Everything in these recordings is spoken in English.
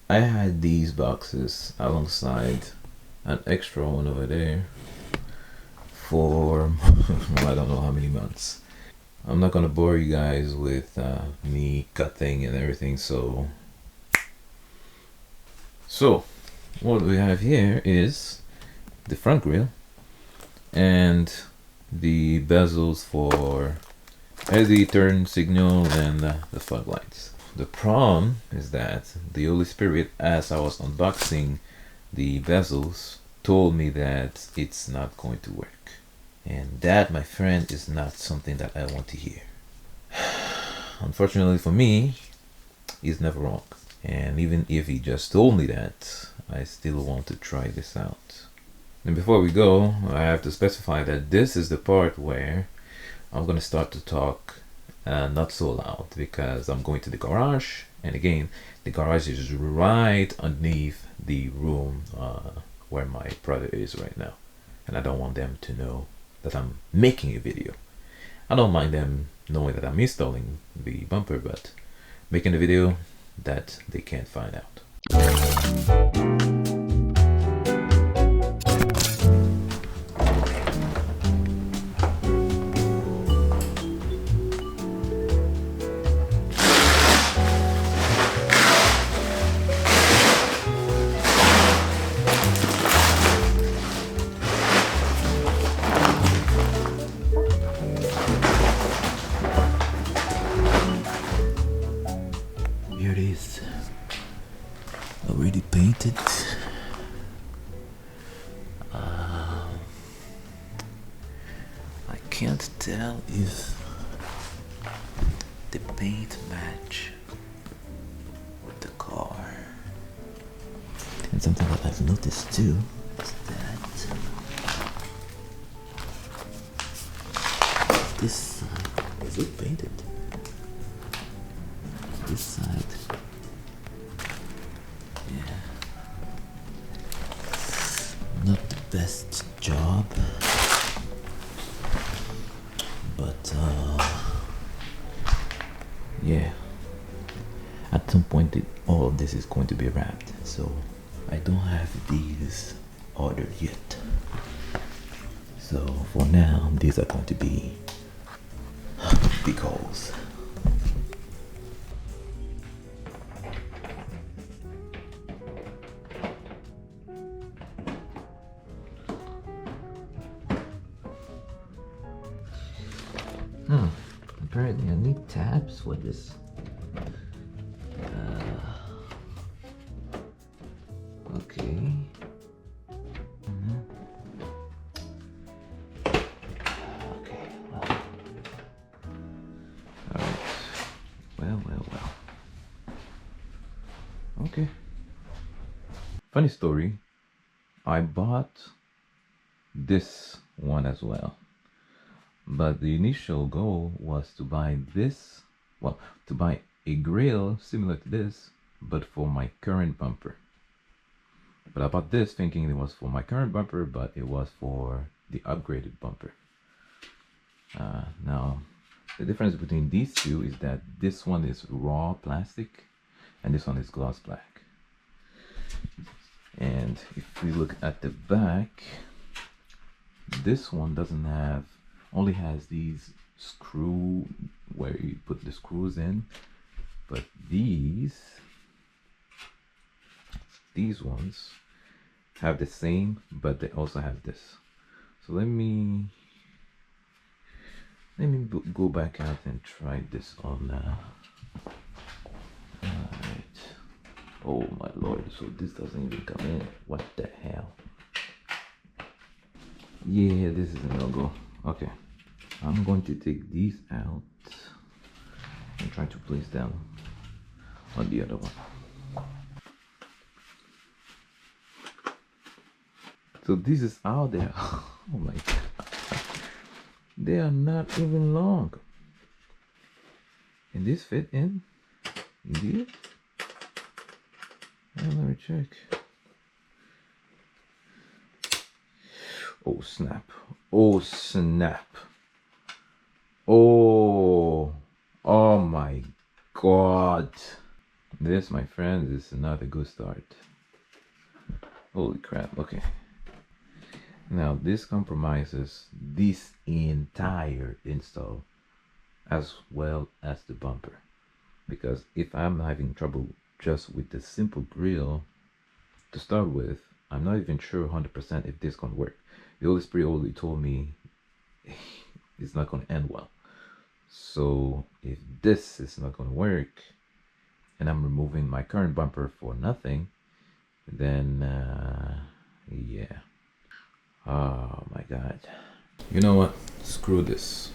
I had these boxes alongside an extra one over there for I don't know how many months. I'm not gonna bore you guys with me cutting and everything, so what we have here is the front grille and the bezels for LED turn signal and the fog lights. The problem is that the Holy Spirit, as I was unboxing the bezels, told me that it's not going to work. And that, my friend, is not something that I want to hear. Unfortunately for me, he's never wrong. And even if he just told me that, I still want to try this out. And before we go, I have to specify that this is the part where I'm going to start to talk not so loud, because I'm going to the garage, and again, the garage is right underneath the room where my brother is right now, and I don't want them to know that I'm making a video. I don't mind them knowing that I'm installing the bumper, but making a video, that they can't find out. Here it is, already painted. I can't tell if the paint match with the car. And something that I've noticed too is that this side, is it painted? This side, yeah, not the best job, but yeah, at some point all of this is going to be wrapped, so I don't have these ordered yet. So for now, these are going to be big holes. Apparently I need tabs for this. Okay. Okay, well. Alright. Well. Okay. Funny story. I bought this one as well. But the initial goal was to buy this, well, to buy a grill similar to this, but for my current bumper. But I bought this thinking it was for my current bumper, but it was for the upgraded bumper. Now, the difference between these two is that this one is raw plastic and this one is gloss black. And if we look at the back, this one doesn't have, only has these screw where you put the screws in, but these ones have the same, but they also have this. So let me go back out and try this on now. Alright. Oh my lord, so this doesn't even come in. What the hell? Yeah, this is a no-go. Okay, I'm going to take these out and try to place them on the other one. So this is out there. Oh my god, they are not even long. Can this fit in? Indeed. Let me check. Oh snap. Oh snap. Oh my god. This, my friends, is not a good start. Holy crap. Okay. Now this compromises this entire install as well as the bumper, because if I'm having trouble just with the simple grill to start with, I'm not even sure 100% if this gonna work. The Holy Spirit only told me it's not gonna end well. So if this is not gonna work and I'm removing my current bumper for nothing, then yeah. Oh my god. You know what? Screw this.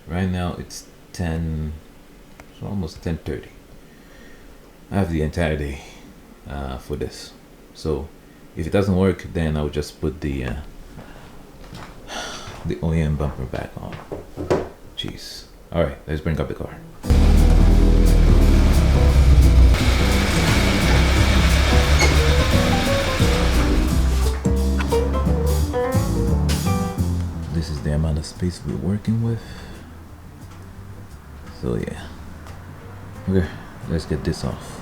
Right now it's 10, it's almost 10:30. I have the entire day for this. So if it doesn't work, then I'll just put the OEM bumper back on. Jeez. All right, let's bring up the car. This is the amount of space we're working with. So yeah. Okay, let's get this off.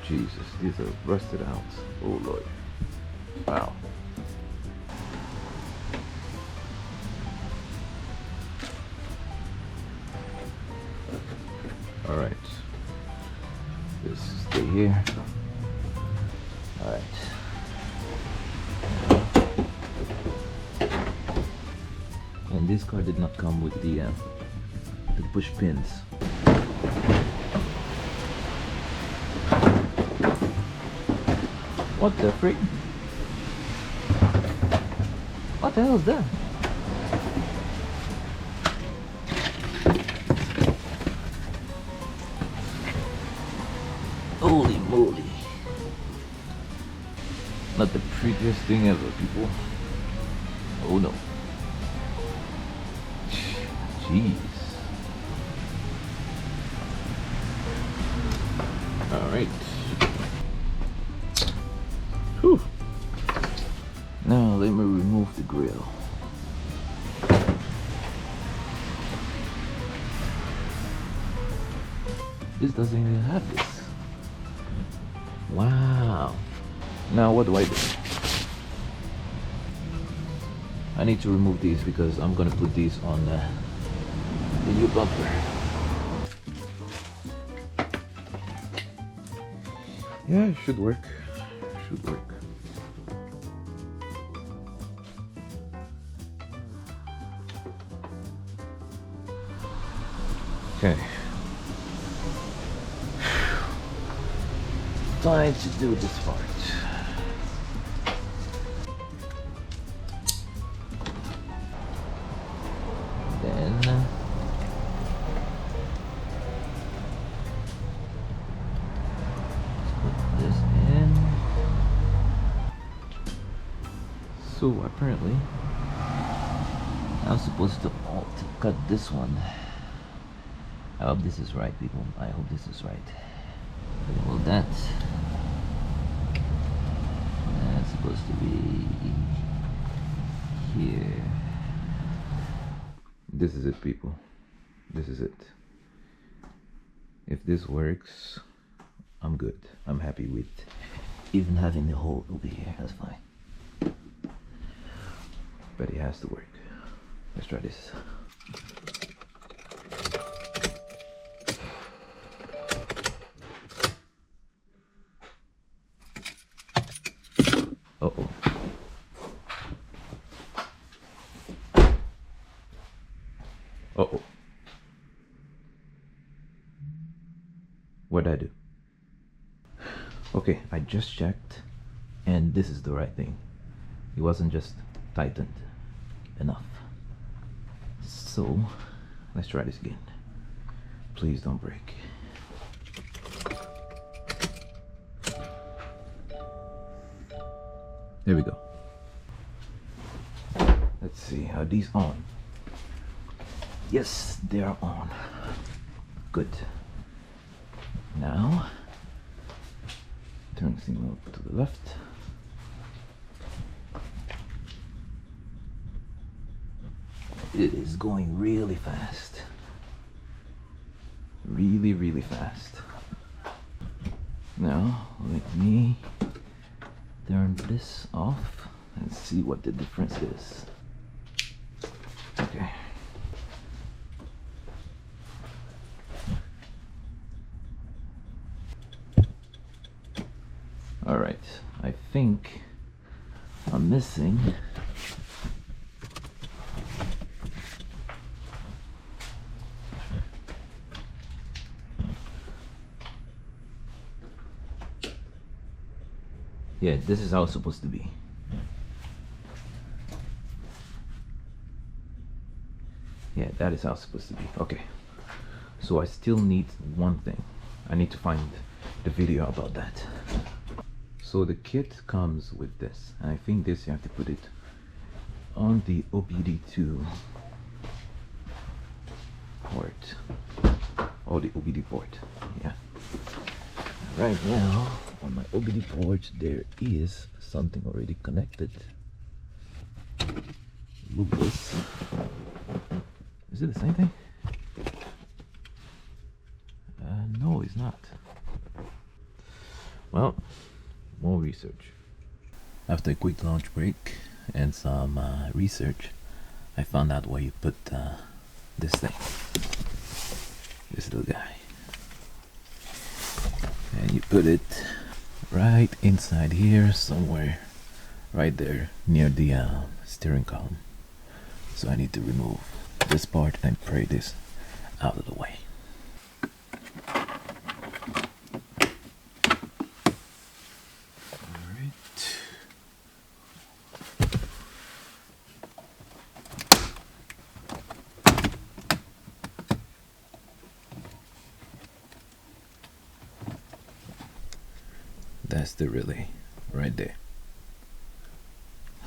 Jesus, these are rusted out. Oh Lord. Wow. All right. Just stay here. All right. And this car did not come with the push pins. What the freak? What the hell is that? Holy moly. Not the prettiest thing ever, people. Oh no. Jeez. Alright. Whew. Now let me remove the grill. This doesn't even have this. Wow. Now what do I do? I need to remove these because I'm gonna put these on the new bumper. Yeah, it should work. Should work. Okay. Time to do this part. Then let's put this in. So apparently I'm supposed to cut this one. I hope this is right, people. I hope this is right. Well, that's supposed to be here. This is it, people. This is it. If this works, I'm good. I'm happy with even having the hole over here. That's fine. But it has to work. Let's try this. Uh-oh. Uh-oh. What'd I do? Okay, I just checked, and this is the right thing. It wasn't just tightened enough. So, let's try this again. Please don't break. There we go. Let's see, are these on? Yes, they are on. Good. Now, turn the thing over to the left. It is going really fast. Really, really fast. Now, let me turn this off and see what the difference is. Okay. Alright, I think I'm missing yeah, this is how it's supposed to be. Yeah, that is how it's supposed to be. Okay, so I still need one thing. I need to find the video about that. So the kit comes with this, and I think this you have to put it on the OBD2 port, or the OBD port. Yeah. Right now on my OBD port there is something already connected. Look this. Is it the same thing? No, it's not. Well, more research. After a quick lunch break and some research, I found out where you put this thing. This little guy. And you put it right inside here somewhere, right there near the steering column. So I need to remove this part and pray this out of the way. That's the relay right there.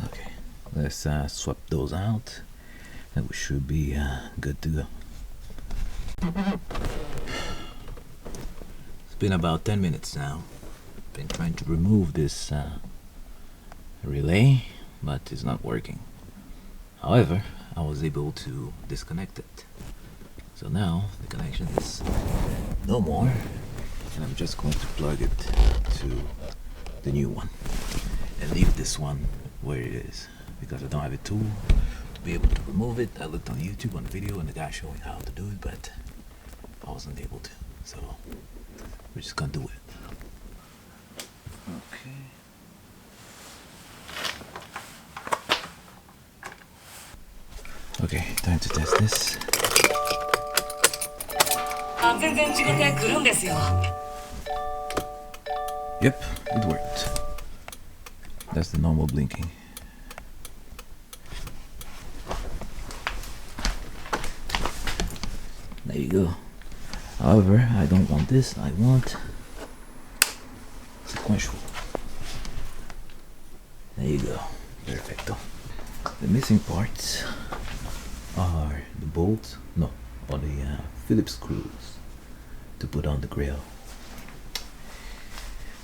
Okay, let's swap those out and we should be good to go. It's been about 10 minutes now. Been trying to remove this relay, but it's not working. However, I was able to disconnect it. So now the connection is no more, and I'm just going to plug it to the new one and leave this one where it is because I don't have a tool to be able to remove it. I looked on YouTube on the video and the guy showing how to do it, but I wasn't able to, so we're just gonna do it. Okay. Okay, time to test this. Yep, it worked. That's the normal blinking. There you go. However, I don't want this. I want sequential. There you go. Perfecto. The missing parts are the bolts, no, or the Phillips screws to put on the grill.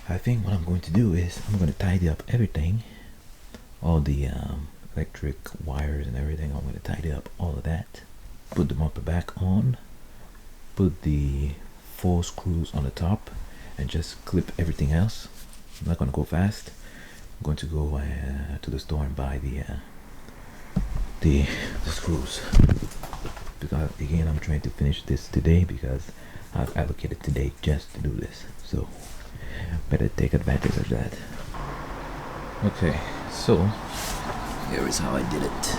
I think what I'm going to do is I'm going to tidy up everything, all the electric wires and everything. I'm going to tidy up all of that, put the bumper back on, put the 4 screws on the top, and just clip everything else. I'm not going to go fast. I'm going to go to the store and buy the screws, because again I'm trying to finish this today because I've allocated today just to do this, so better take advantage of that. Okay, so here is how I did it.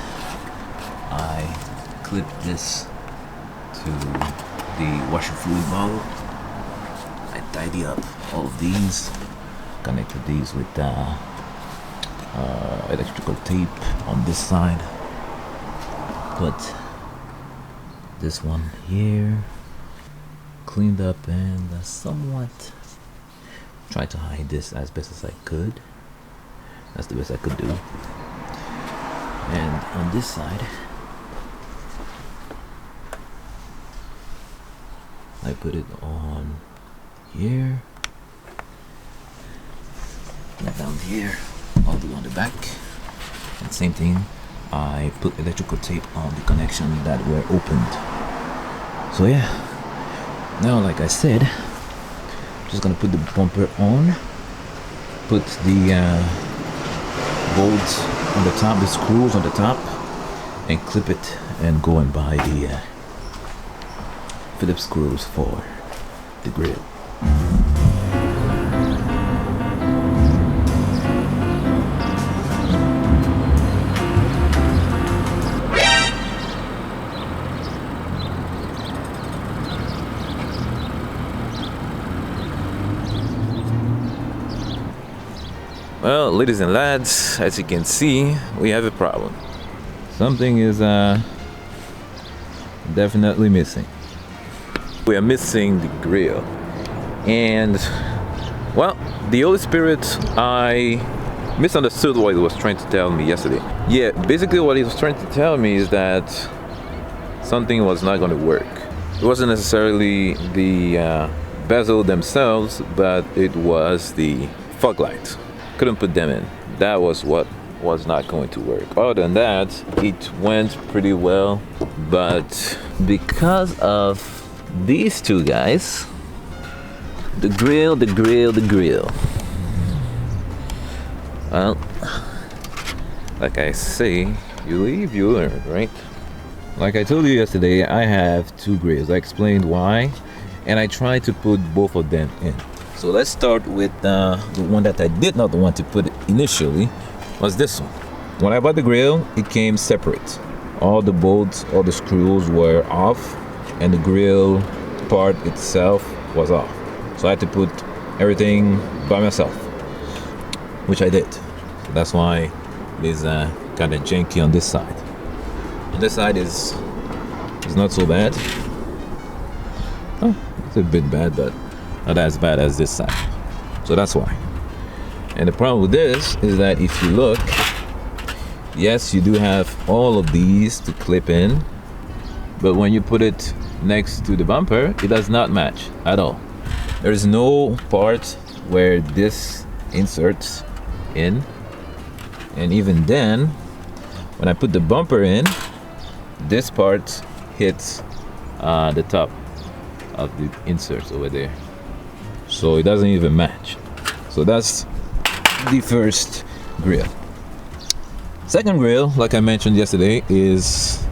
I clipped this to the washer fluid bottle. I tidy up all of these, connected these with electrical tape on this side, put this one here, cleaned up, and somewhat tried to hide this as best as I could. That's the best I could do. And on this side I put it on here, and down here all the way on the back, and same thing I put electrical tape on the connection that were opened. So yeah, now like I said, I'm just gonna put the bumper on, put the bolts on the top, the screws on the top, and clip it, and go and buy the Phillips screws for the grill. Well, ladies and lads, as you can see, we have a problem. Something is definitely missing. We are missing the grill. And, well, the Holy Spirit, I misunderstood what he was trying to tell me yesterday. Yeah, basically what he was trying to tell me is that something was not going to work. It wasn't necessarily the bezel themselves, but it was the fog lights. Couldn't put them in. That was what was not going to work. Other than that, it went pretty well, but because of these two guys, the grill. Well, like I say, you live, you learn, right? Like I told you yesterday, I have two grills. I explained why, and I tried to put both of them in. So let's start with the one that I did not want to put initially, was this one. When I bought the grill, it came separate. All the bolts, all the screws were off, and the grill part itself was off. So I had to put everything by myself, which I did. So that's why it is kind of janky on this side. On this side is not so bad. Oh, it's a bit bad, but not as bad as this side. So that's why. And the problem with this is that if you look, yes, you do have all of these to clip in, but when you put it next to the bumper, it does not match at all. There is no part where this inserts in, and even then, when I put the bumper in, this part hits the top of the inserts over there. So it doesn't even match. So that's the first grill. Second grill, like I mentioned yesterday, is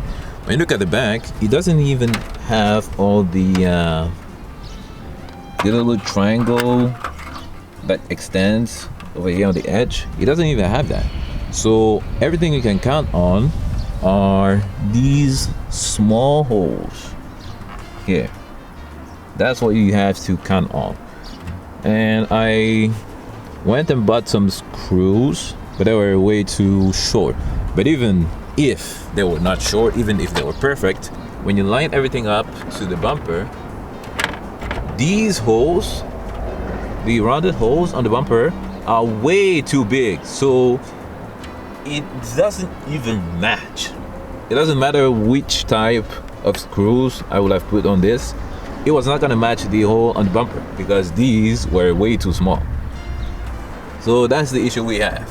when you look at the back, it doesn't even have all the little triangle that extends over here on the edge. It doesn't even have that. So everything you can count on are these small holes here. That's what you have to count on. And I went and bought some screws, but they were way too short. But even if they were not short, even if they were perfect, when you line everything up to the bumper, these holes, the rounded holes on the bumper, are way too big. So it doesn't even match. It doesn't matter which type of screws I would have put on this, it was not gonna match the hole on the bumper because these were way too small. So that's the issue we have.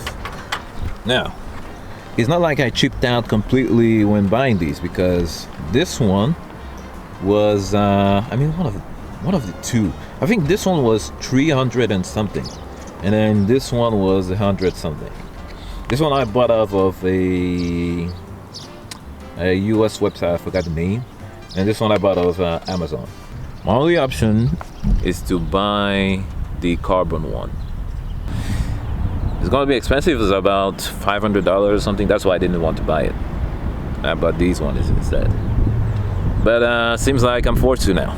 Now, it's not like I chipped out completely when buying these, because this one was, one of the two. I think this one was 300 and something, and then this one was 100 something. This one I bought off of a US website, I forgot the name, and this one I bought off Amazon. My only option is to buy the carbon one. It's gonna be expensive. It's about $500 or something. That's why I didn't want to buy it. I bought these ones instead. But seems like I'm forced to now.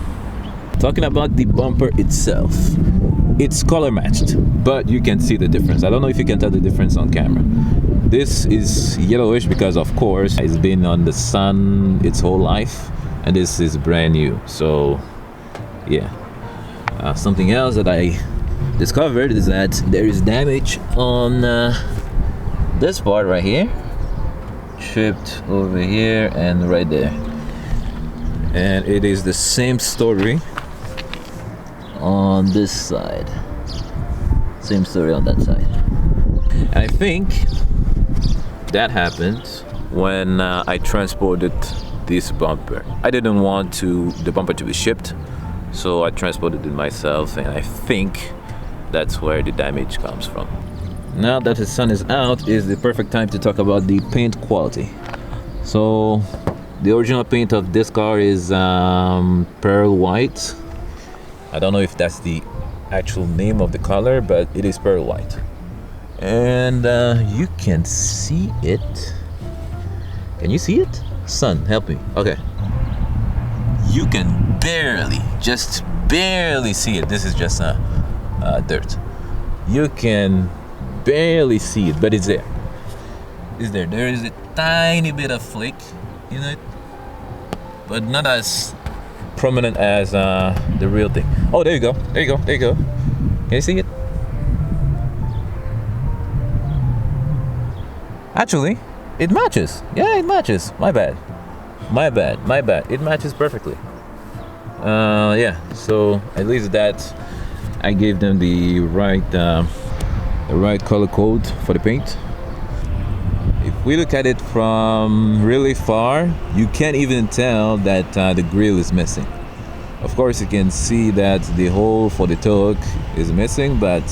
Talking about the bumper itself, it's color matched, but you can see the difference. I don't know if you can tell the difference on camera. This is yellowish because, of course, it's been on the sun its whole life, and this is brand new. So yeah. Something else that I discovered is that there is damage on this part right here, chipped over here and right there, and it is the same story on this side. Same story on that side. I think that happened when I transported this bumper. I didn't want the bumper to be shipped, so I transported it myself, and I think that's where the damage comes from. Now that the sun is out is the perfect time to talk about the paint quality. So the original paint of this car is pearl white. I don't know if that's the actual name of the color, but it is pearl white. And you can see it. Can you see it? Sun, help me. Okay. You can just barely see it. This is just dirt. You can barely see it, but it's there. It's there. There is a tiny bit of flake in it, but not as prominent as the real thing. Oh, there you go. There you go. There you go. Can you see it? Actually, it matches. Yeah, it matches. My bad. It matches perfectly. Yeah. So at least that I gave them the right color code for the paint. If we look at it from really far, you can't even tell that the grille is missing. Of course, you can see that the hole for the toe hook is missing, but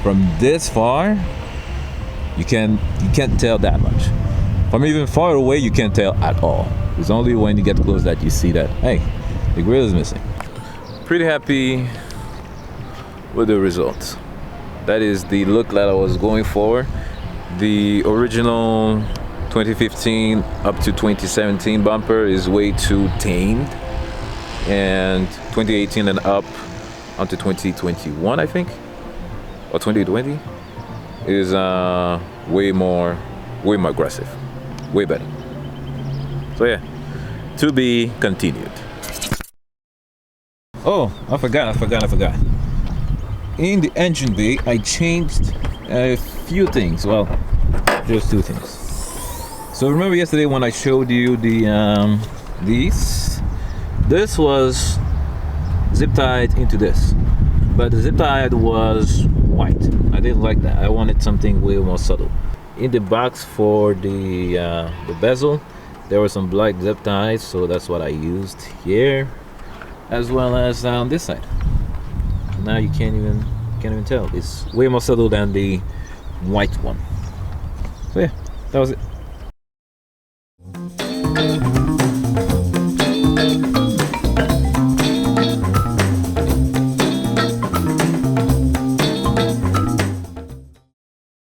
from this far, you can't tell that much. From even far away, you can't tell at all. It's only when you get close that you see that, hey, the grille is missing. Pretty happy with the result. That is the look that I was going for. The original 2015 up to 2017 bumper is way too tamed, and 2018 and up onto 2021, I think, or 2020 is way more aggressive, way better. So yeah, to be continued. Oh, I forgot. In the engine bay, I changed a few things. Well, just two things. So remember yesterday when I showed you the this was zip tied into this, but the zip tied was white. I didn't like that. I wanted something way more subtle. In the box for the bezel, there were some black zip ties, so that's what I used here, as well as on this side. Now you can't even tell. It's way more subtle than the white one. So yeah, that was it.